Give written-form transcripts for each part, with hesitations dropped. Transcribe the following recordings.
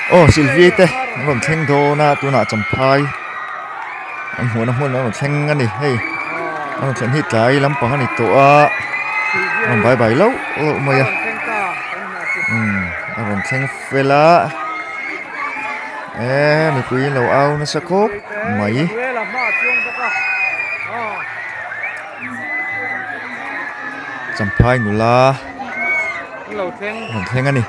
ô Sylvie te ron theng do na tu na champai an huan ron theng ani hei ron theng hi tlai lampang ani to a ron bai lo lo mai a ron theng fela mi pui lo au na sakop mai champai nula ron theng ani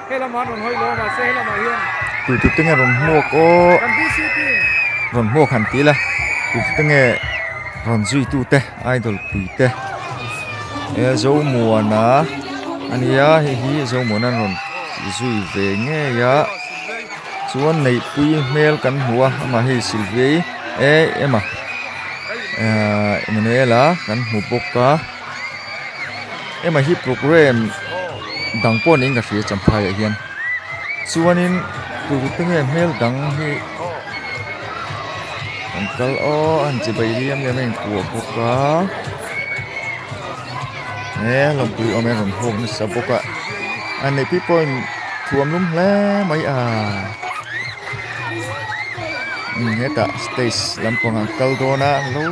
tu tenge ron muak o ron muak han ti la tu tenge ron zui tu te idol pui te zo mua na ania hi zo mua na ron zui ve nge ya chuan nei pui mel kan hua ama hi Sylvie ema Emanuela kan hu boka ema hi program dang pon ing ka fi champai hian chuanin tu tenge mel dang hi Uncle an chỉ bay đi em mình của boka lòng tui om em hom ni sa boka anh này people thuam lum le mai heta stage lampong Uncle Dona lo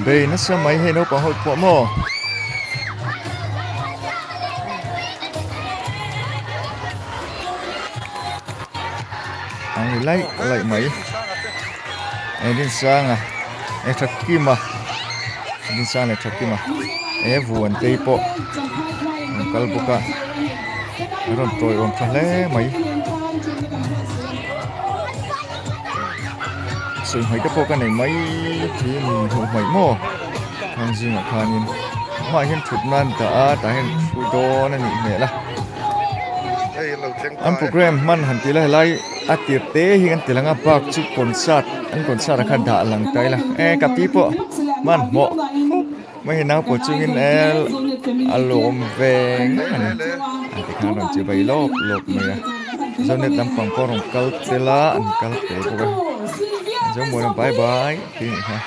be na sa mai he no pa hot po mo ang lại mai din sang thakima din sang thakima vuan tei po kalbuka ron toy on thale mai soi mai te po ka nei mai thi mi ho mai mo thang jing khanin ma hian thut nan ta hian thu do na ni me la am program man han ti lai atir te hi kan tilanga park chu concert an concert kha da lang tai la kapi po man mo mai na po chungin alom veng an ti khan ron chi bai lok mai zonet dam pang ko rong kal tela an kal te ko zo mo na bye bye ti ha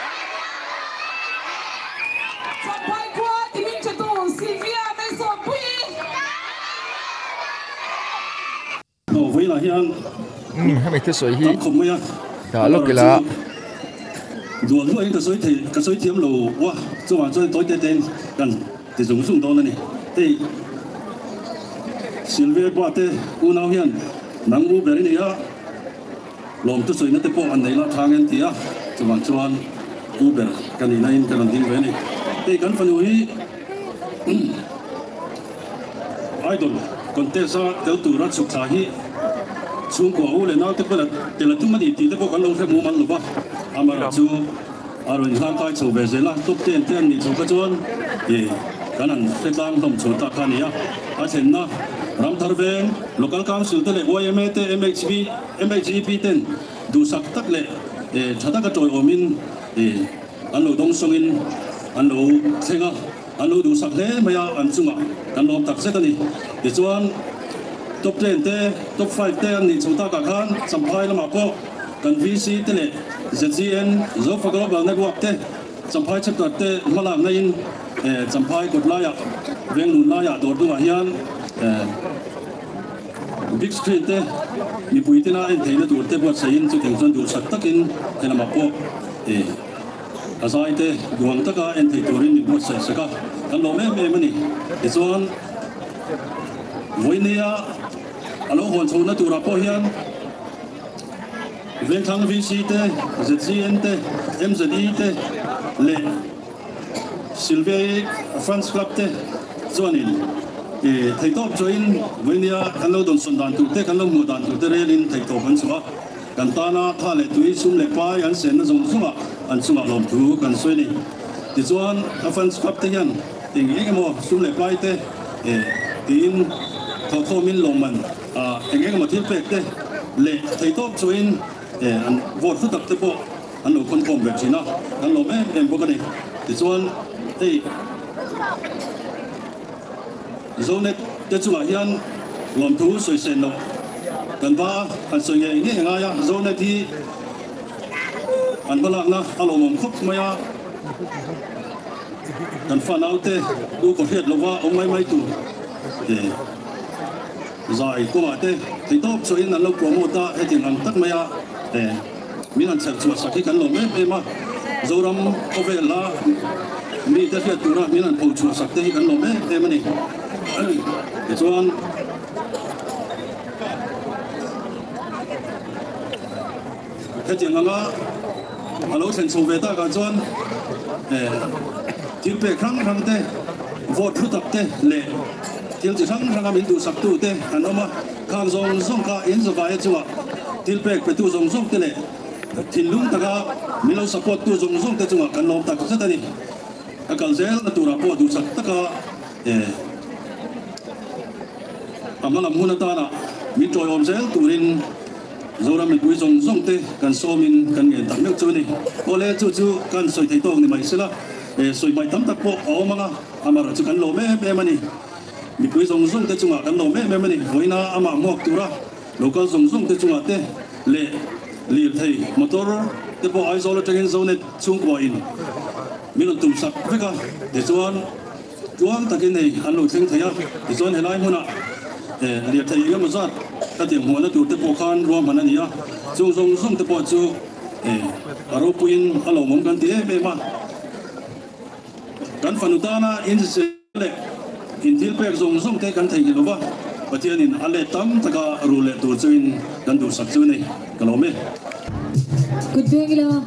với là hiện hai mấy thứ soi hi đã lúc kia là ruộng của anh cái soi thiếm lù wow cho vào cho tối tên gần thì dùng sung to này thì Sylvia qua thế u nào hiện nắng u bể này á lồng tôi soi nó tới bộ anh này là thang anh thì á cho vào cho anh u bể cái này này cái làm gì vậy này thì gần phần uy idol contest theo tụ ra sụp thải chung của u lên nó tức là để là chúng mình thì tức có lâu thêm mua mắm lụa mà chú rồi làm tay chủ về rồi là tốt tiền thì chủ cái chuyện thì cái này sẽ tăng tổng chủ tác cái này á trên nó ram thar ven local council te le OMT MHP ten du sak tak le thata ka toy omin an lo dong songin an lo thenga an lo du sak le maya an chunga kan lom tak se tani ti chuan top 10 te top 5 te an ni chota ka khan samphai lama ko kan VC te le ZGN zo fa global network te samphai chapter te malam na in samphai kot la ya veng nun la ya dor du hian big screen te mi pui te na en theina dur te buat sain chu teng chon dur sak takin helama po azai te duang taka en thei turin mi buat sai saka kan lo me mani e chuan voinia alo hon chona tura po hian veng thang VC te ZCN te MZE te le Sylvia Fans Club te chuanin thầy top join với nia kan lo don son dan tu te kan lo mu dan tu te relin thầy top an suwa kan ta na tha le tui sum le pa an sen na zong sunga an sunga lom tu kan soi ni ti chuan a fans club te yan ting e mo sum le pai te tin tho min lom man e mo thil pek te le thầy top join an vote fu tak te po an lo kon kom ve china kan lo em bo ka ni ti chuan zonet te chunga hian lom thu soi sen lo kan ba kan soi nge nga ya zonet hi an balak na alomom khop maya kan fa nau te du ko het lo wa ong mai tu dài có mà thế thì tốt cho nên là lâu của một ta hay tiền làm tắc mày à để mình ăn chợ chuột sạc cái cán lồng ấy mà dầu ram có về là mình ta khi tụi nó mình ăn phô chuột sạc cái cán lồng ấy mà này để cho anh cái tiền là lâu sen số về ta cả cho anh thiếu về khăng thế vô thu tập thế lệ thiếu chỉ khăng mình tu sắp tu thế anh ông mà khang zong cả in giờ vài chỗ thiếu về phải tu zong thế lệ thì lúc ta cả mình lâu support tu zong thế chỗ cần lòng ta có rất là đi cần dễ là tu rapport tu sắp tất cả mà làm muốn ta là mình trôi ôm dễ tu lên rồi là mình quý zong thế cần so mình cần nghe tặng nước chơi này có lẽ chú cần soi thấy tông này mày sẽ là soi bài tắm tập bộ ở mà mà rồi chú cần lỗ mẹ mà này mình quý zong thế chúng cần lỗ mẹ mà này với na mà mua tu ra lúc có zong thế chúng thế lệ liệt thầy motor thế bộ ai rồi là trên zone chung qua in mình là tụm sập với cả để cho anh ta cái này anh lôi xem thấy à để cho anh thấy lại muốn à liệt thầy cái mà ra ta tiền hoa nó tụt thế bộ khan rùa mà này à chung thế bộ chú aro puin alo mong kan tie be ma kan fanutana in se le in til pek zong te kan thei lo ba patian in ale tam taka rule tu chuin kan du sak chu nei kalome good day ila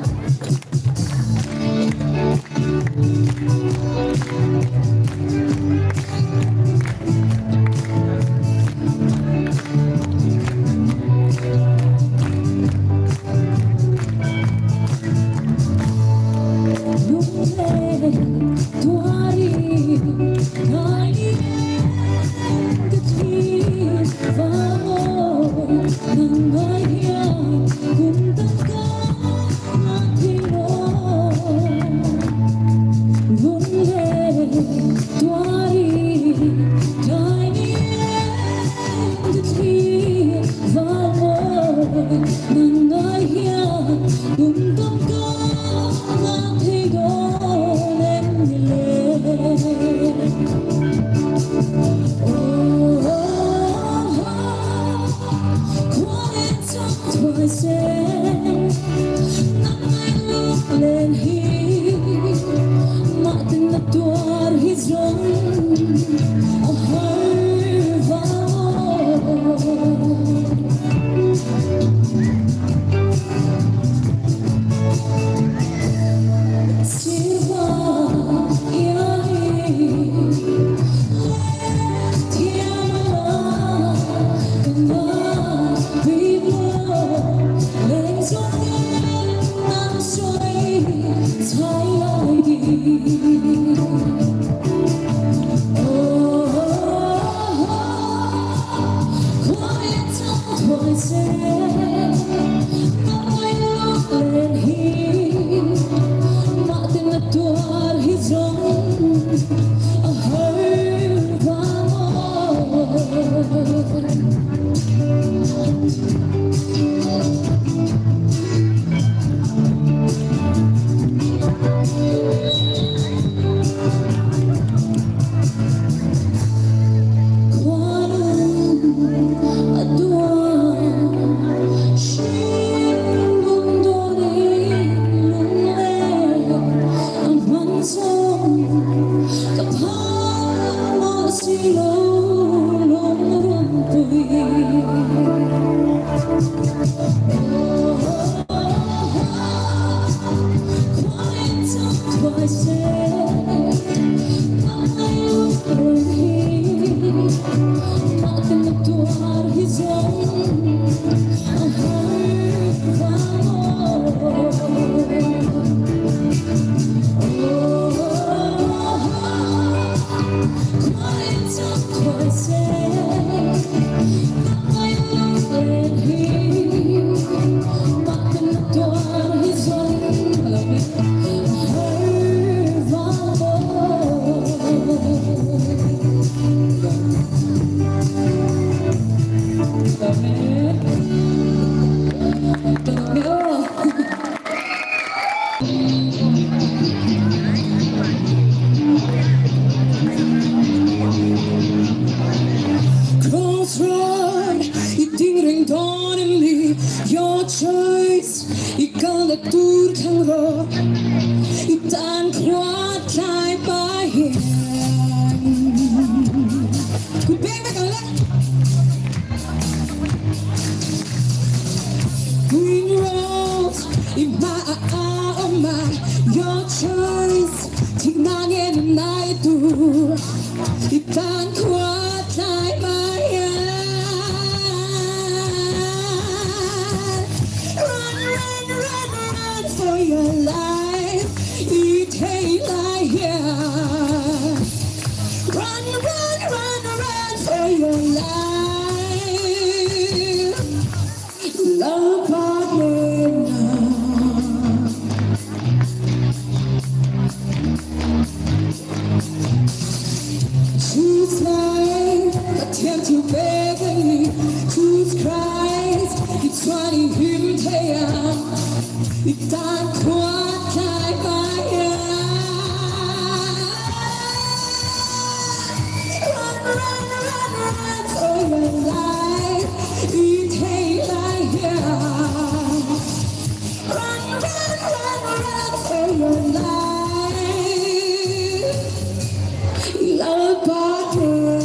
Perdóname, your choice Ikaw na turkang ro Itan kwat kay bayan Good baby, go let Green rose Ima your choice tignan na ito Itan kwat kay bayan Run for your life Itay here Run for your life Love partner Choose life Attempt to beg me Choose Christ It's running him down Itan kwat kay bayan Run for your life Itay here Run for your life Love partner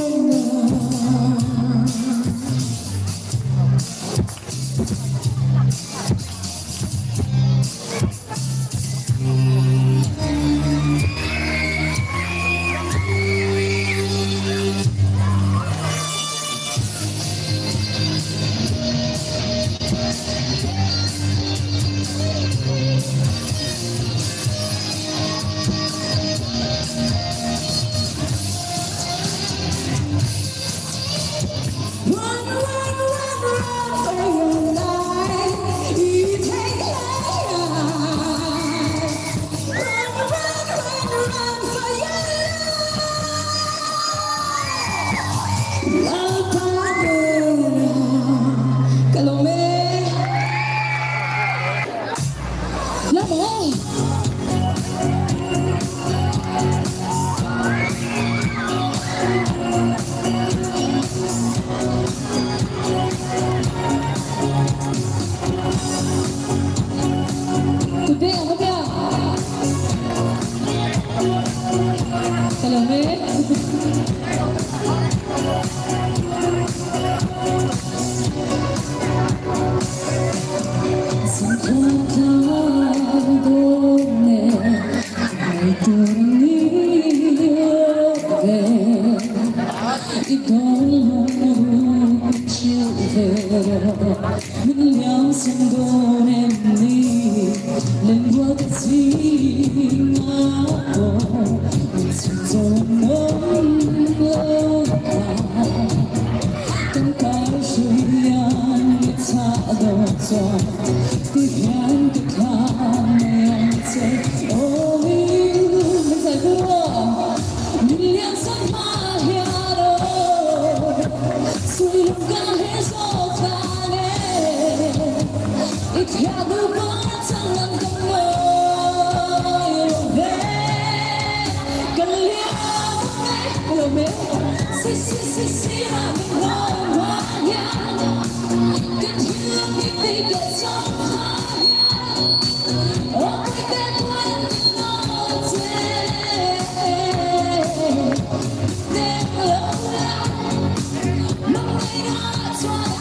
Mình nhau sinh đôi em đi lên bước gì ngã bộ mình xin rồi nỗi lâu từng cái suy anh ta đâu cho tiếc hẹn tiếc hàng em sẽ ôi mình phải vừa mình liên sân mà hiểu rồi suy lúc càng hết rồi Ikaw ba tangan kamoy Kaliyang Si aming nawayan Katilang ibigay sa kanya Okay, that one notin Then lola Mga atwang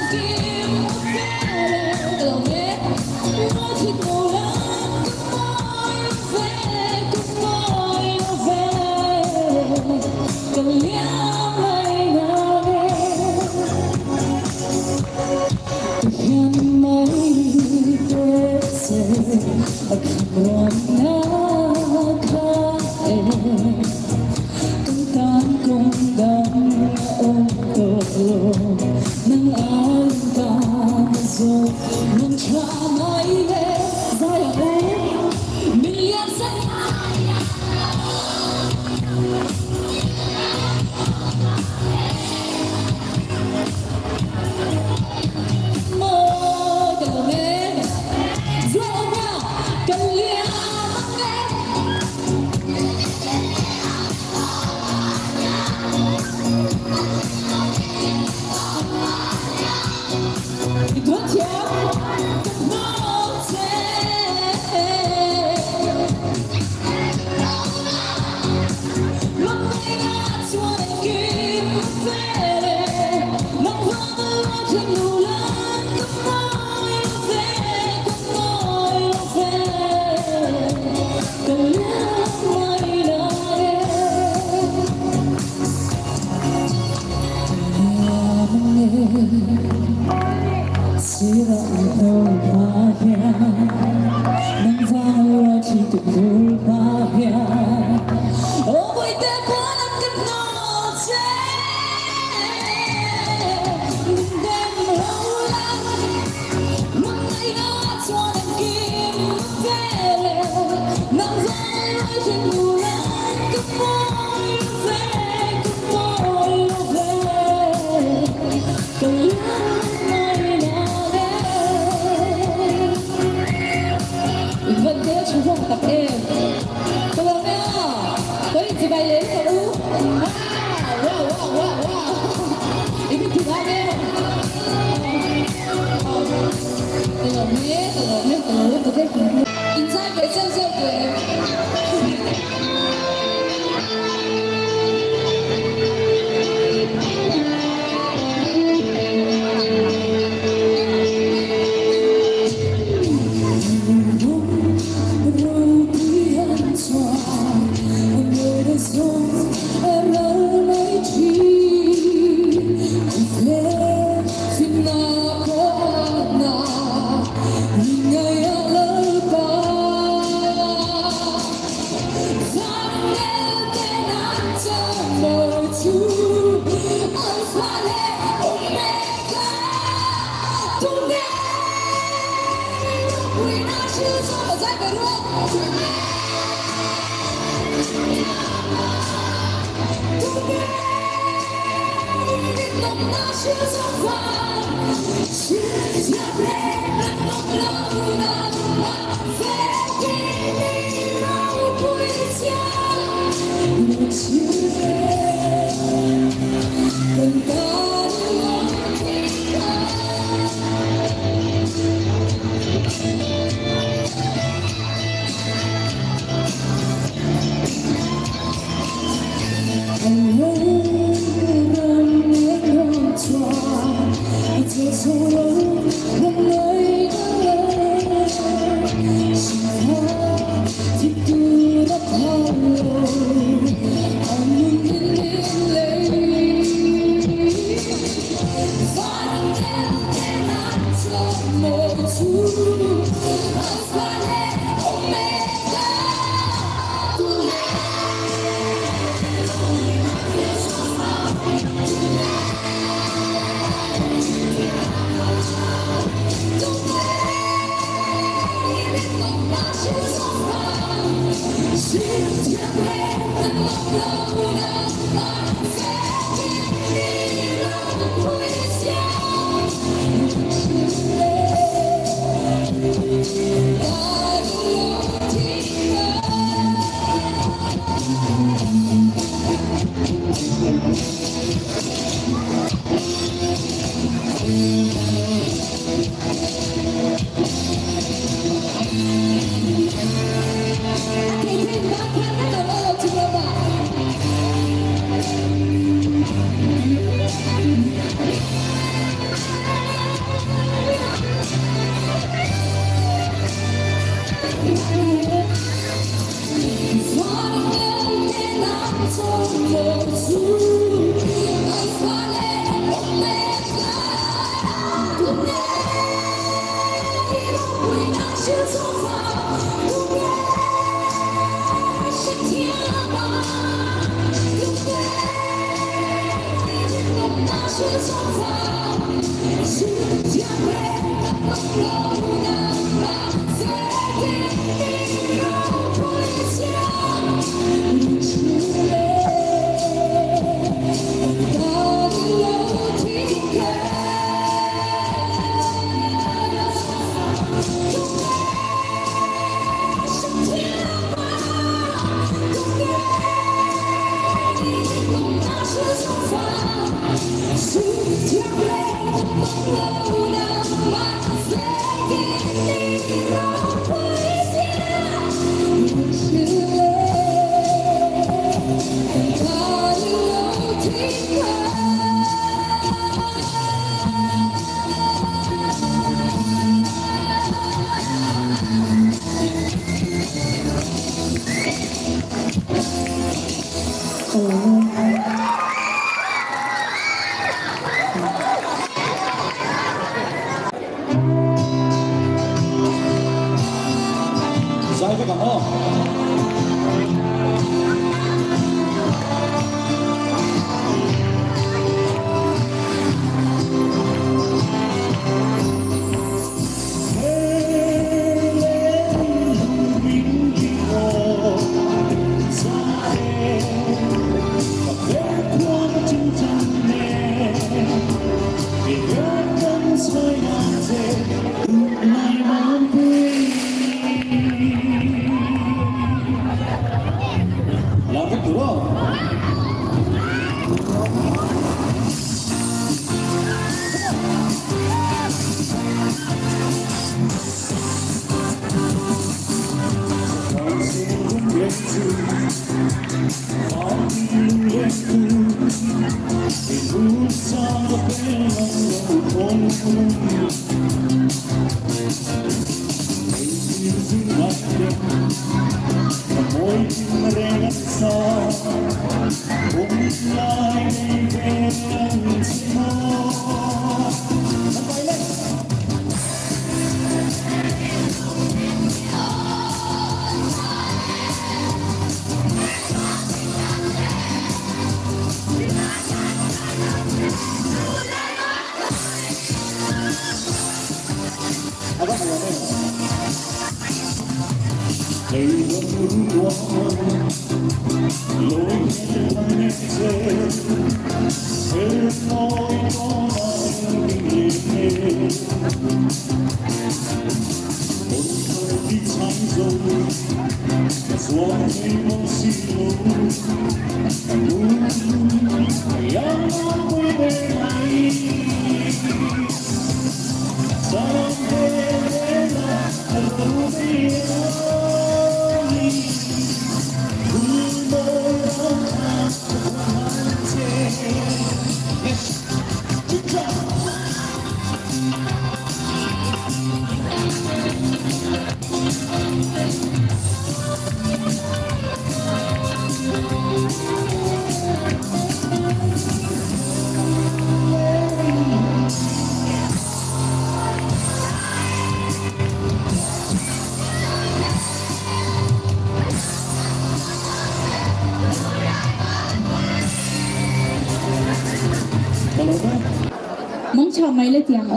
mong chờ mấy lấy tiếng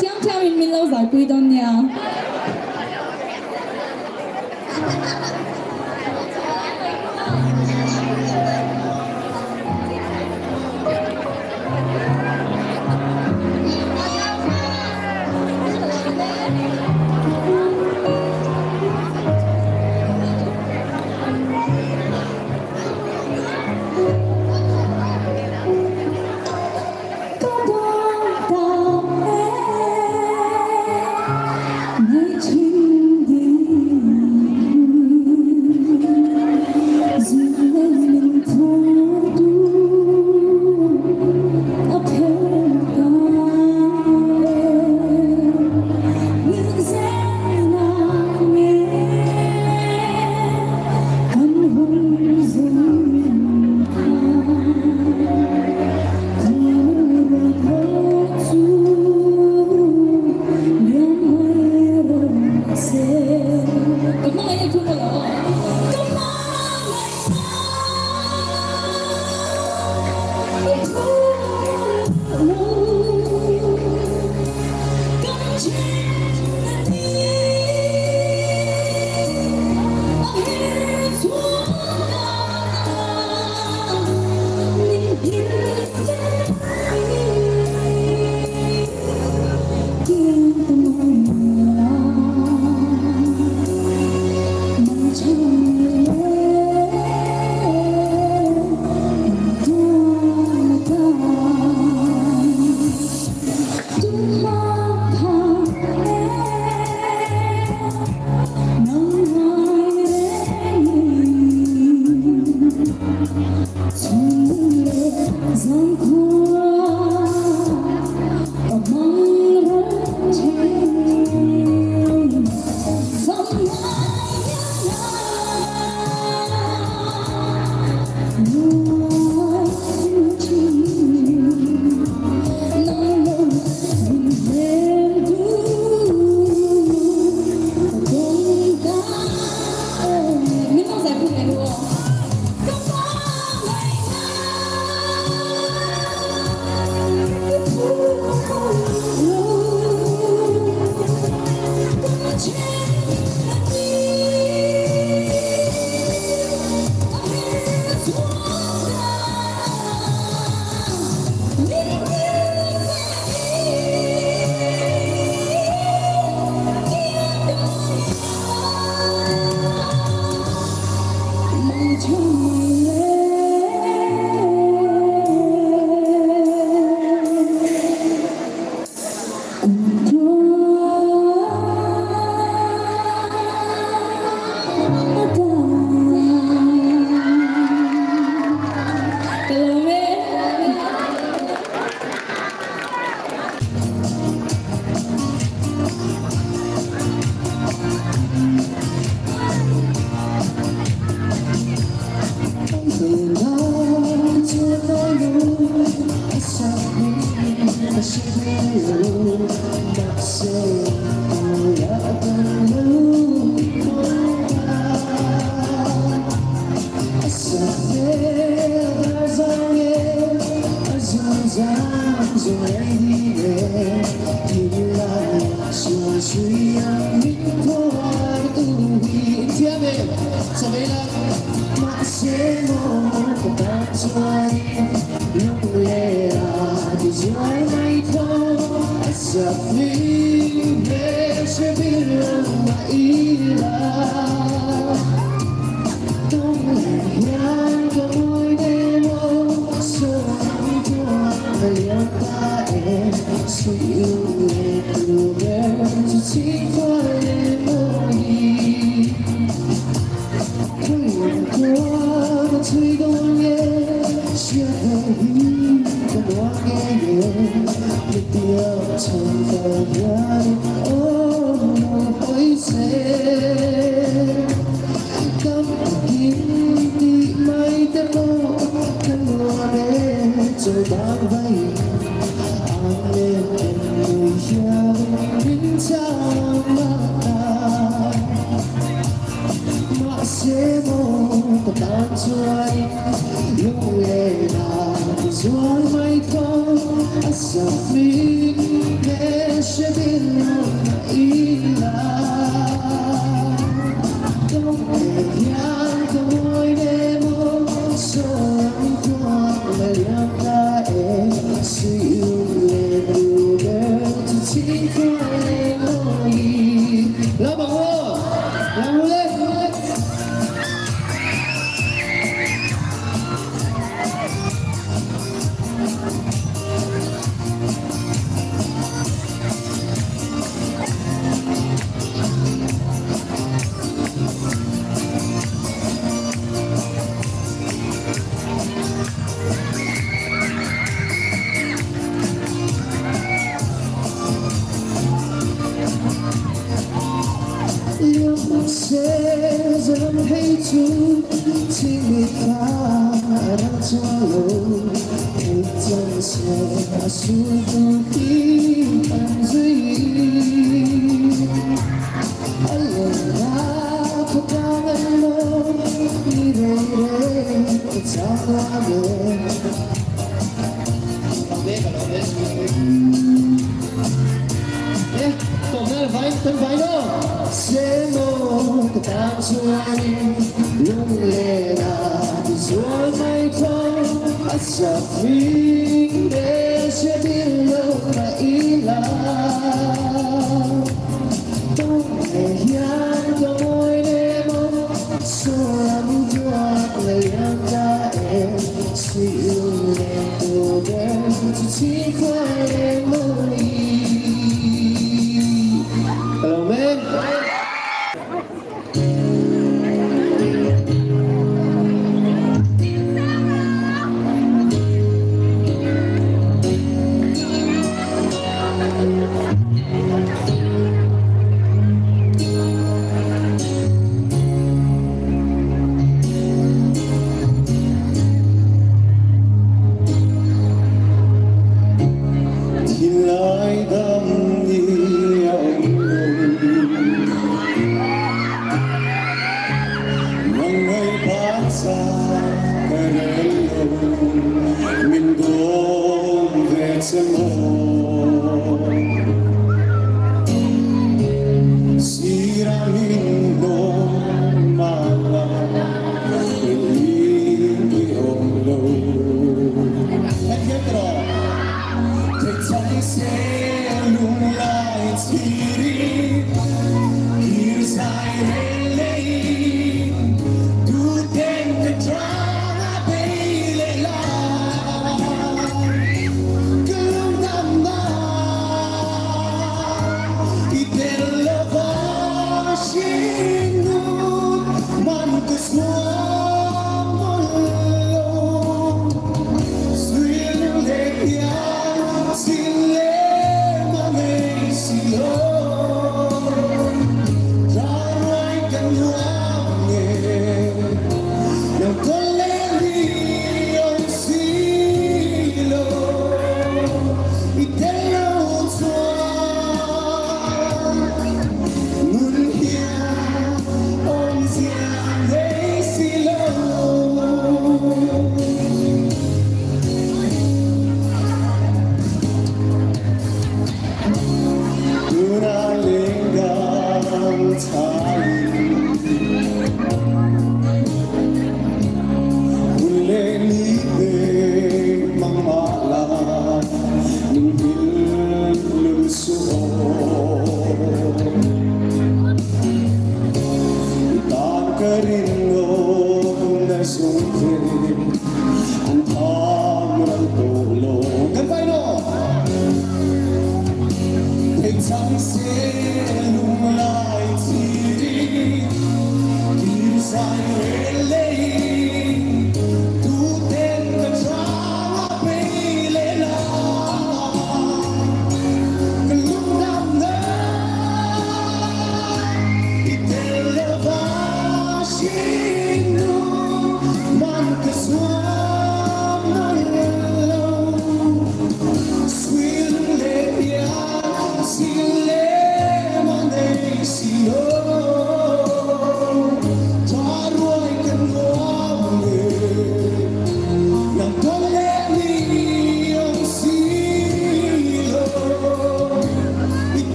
tiếng theo mình lâu dài quy đơn nha Hãy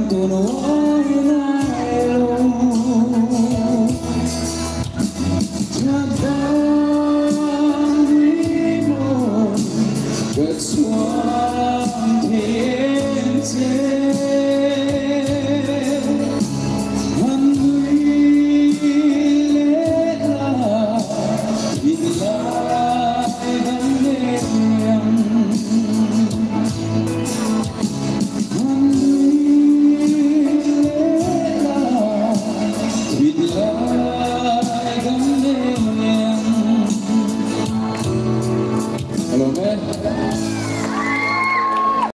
Don't know